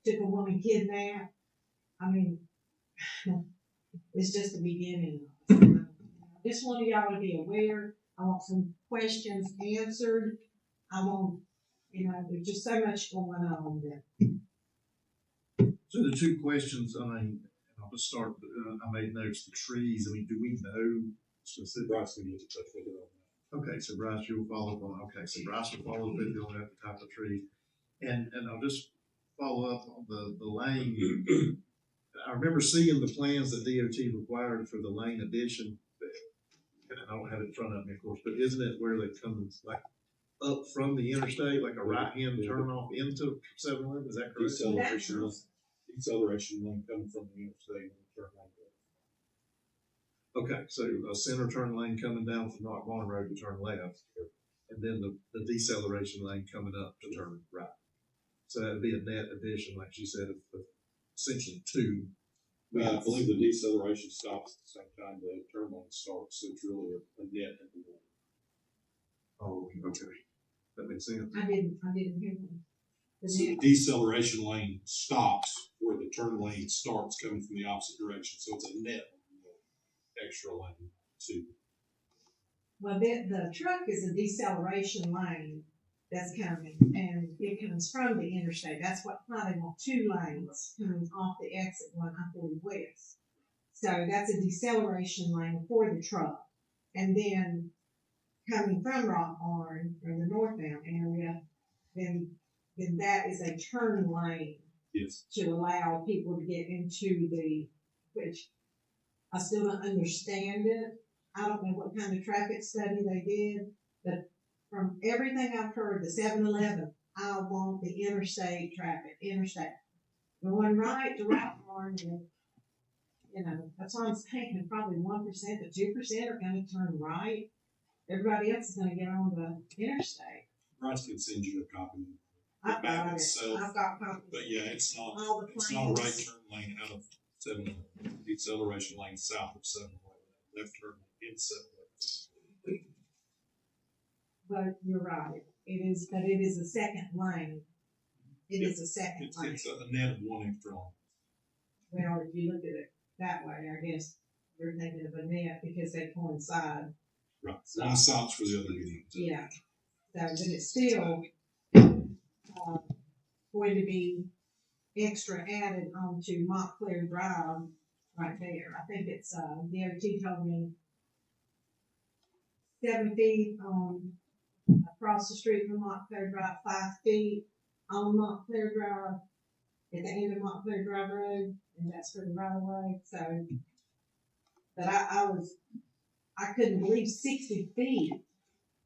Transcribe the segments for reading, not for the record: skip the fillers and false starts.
took a woman kidnapped. I mean, it's just the beginning. I just wanted y'all to be aware. I want some questions answered. I want, there's just so much going on there. So the two questions, I mean, I'll just start, I made notes, the trees, I mean, do we know specific? Bryce can get in touch with it on that. Okay, so Bryce, you'll follow up on, okay, so Bryce will follow up with you on that type of tree. And I'll just follow up on the lane. I remember seeing the plans that DOT required for the lane addition. And I don't have it in front of me, of course, but isn't it where they come like up from the interstate, like a right-hand turn off into 7-Eleven? Is that correct? Deceleration lane coming from the interstate and turn lane. Okay, so a center turn lane coming down from Rock Barn Road to turn left, and then the deceleration lane coming up to turn right. So that'd be a net addition, like you said, of essentially two. I believe the deceleration stops at the same time the turn lane starts, so it's really a net at the one. Oh, okay. That makes sense. I didn't hear them. So the deceleration lane stops where the turn lane starts coming from the opposite direction, so it's a net extra lane too. Well, the truck is a deceleration lane that's coming, and it comes from the interstate. That's why they want two lanes coming off the exit 140 West. So that's a deceleration lane for the truck. And then coming from Rock Barn, from the northbound area, then that is a turn lane. Yes. To allow people to get into which I still don't understand it. I don't know what kind of traffic study they did, but from everything I've heard, the 7-Eleven, I want the interstate traffic, going right to Rock Barn, and that's what I'm saying, probably 1% to 2% are going to turn right. Everybody else is going to get on the interstate. Bryce can send you a copy. I've got it. I've got copies. But yeah, it's not all the it's not a right turn lane out of 7-Eleven. Deceleration lane south of 7-Eleven. Left turn in 7-Eleven. But you're right. It is, but it is a second lane. It is a second lane. It's a net of one extra lane. Well, if you look at it that way, I guess you're thinking of a net because they coincide. Right. One stops for the other. Yeah. So, but it's still going to be extra added onto Montclair Drive right there. I think it's DOT told me 7 feet across the street from Montclair Drive, 5 feet on Montclair Drive at the end of Montclair Drive Road, and that's for the right of way. So, but I couldn't believe 60 feet.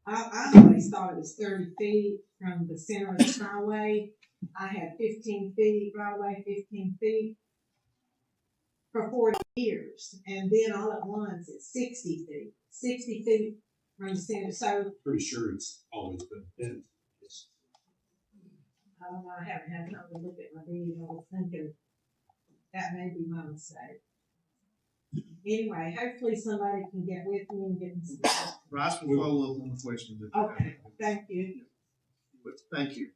I always thought it was 30 feet from the center of the highway. I had 15 feet, right away 15 feet for 40 years. And then all at once it's 60 feet. 60 feet from the center. So pretty sure it's always been. I don't know, I haven't had time to look at my deed. I was thinking that may be my mistake. Anyway, hopefully somebody can get with me and get me some. Bryce will follow up on the questions. Okay, thank you. Thank you.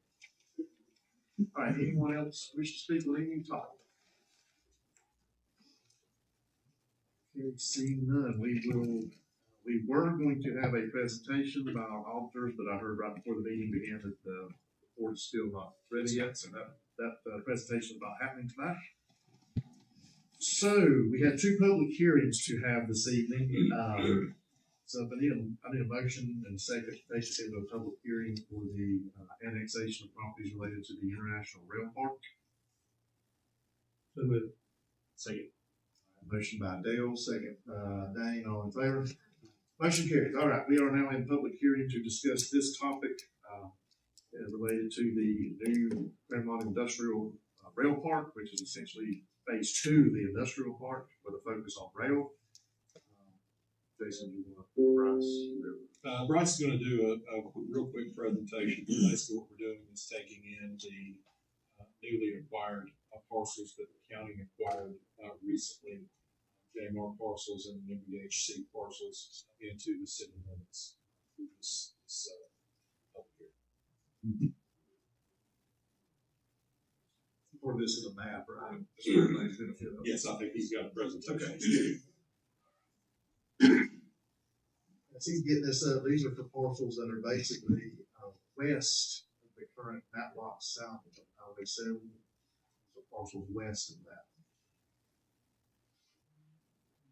All right, anyone else wish to speak on any topic? Okay, seeing none, we were going to have a presentation by our auditors, but I heard right before the meeting began that the report is still not ready yet, so that presentation is not happening tonight. So we had two public hearings to have this evening. So I need a motion and a second to take us into a public hearing for the annexation of properties related to the International Rail Park. So moved. Second. Motion by Dale, second Dane, all in favor? Motion carries. All right, we are now in public hearing to discuss this topic related to the new Claremont Industrial Rail Park, which is essentially phase 2 of the industrial park with a focus on rail. Jason, you want to Bryce is going to do a real quick presentation. Basically, what we're doing is taking in the newly acquired parcels that the county acquired recently, JMR parcels and MBHC parcels into the city limits. This up here. for this in the map, right? Just for everybody's benefit. Yes, I think he's got a presentation. Okay. As he's getting this up, these are for parcels that are basically west of the current map lot south of Highway 7. So parcels west of that.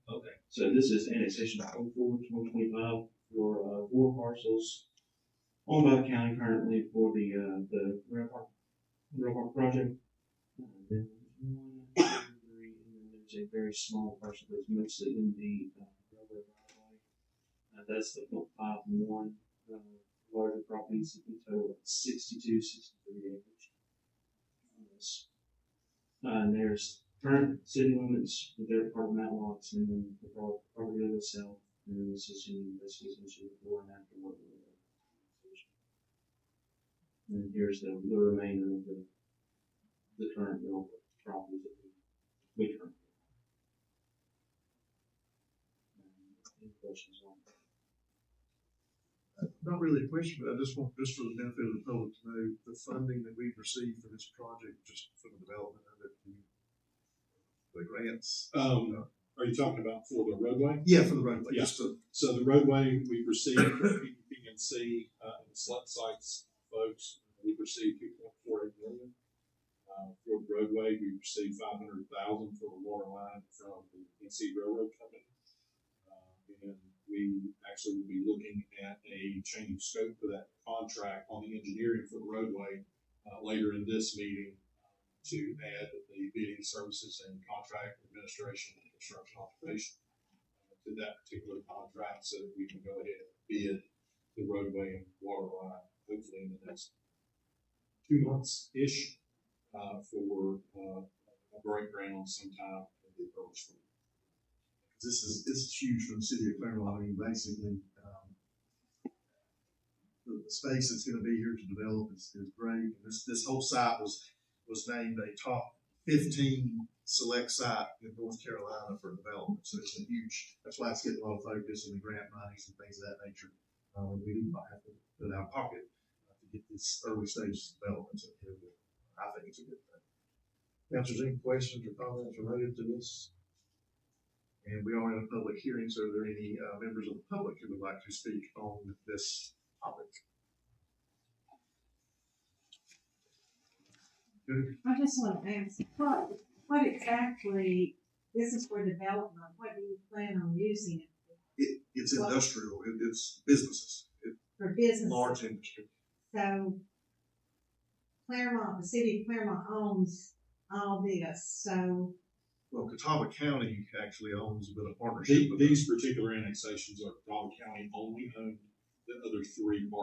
Okay, so this is annexation 04/2025 for 4 parcels owned by the county currently for the rail park project. Then there's 1, 2, 3, and then there's a very small parcel that's mostly in the railroad right of way. That's the 0.51 larger properties in total of 63 acres. And there's current city limits with their part of map lots, and then the property of itself, and then this is basically before and after what we're doing. And here's the remainder of the current real properties that we currently have. Any questions on that? Not really a question, but I just want, just for the benefit of the public to know, the funding that we've received for this project, just for the development of it, the grants. Are you talking about for the roadway? Yeah, for the roadway. Yeah. Just to, So the roadway we received from PNC and the select sites folks, we received 2.48 million. For the roadway, we received 500,000 for the water line from the NC Railroad Company. And we actually will be looking at a change of scope for that contract on the engineering for the roadway later in this meeting to add the bidding services and contract administration and construction occupation to that particular contract so that we can go ahead and bid the roadway and water line hopefully in the next 2 months-ish for a breakdown sometime in the early spring. this is huge for the city of Claremont. I mean, basically, the space that's going to be here to develop is great. This whole site was named a top 15 select site in North Carolina for development. So it's a huge. That's why it's getting a lot of focus in the grant monies and things of that nature. We do not have to put out of pocket to get this early stage development. So I think it's a good thing. Councilors, any questions or comments related to this? And we are in a public hearing, so are there any members of the public who would like to speak on this topic? Good. I just want to ask, what exactly, this is for development, what do you plan on using it It's industrial. It's businesses. for business? Large industry. So Claremont, the city of Claremont owns all this, so. Well, Catawba County actually owns a bit of partnership with These particular annexations are Catawba County only owned. The other 3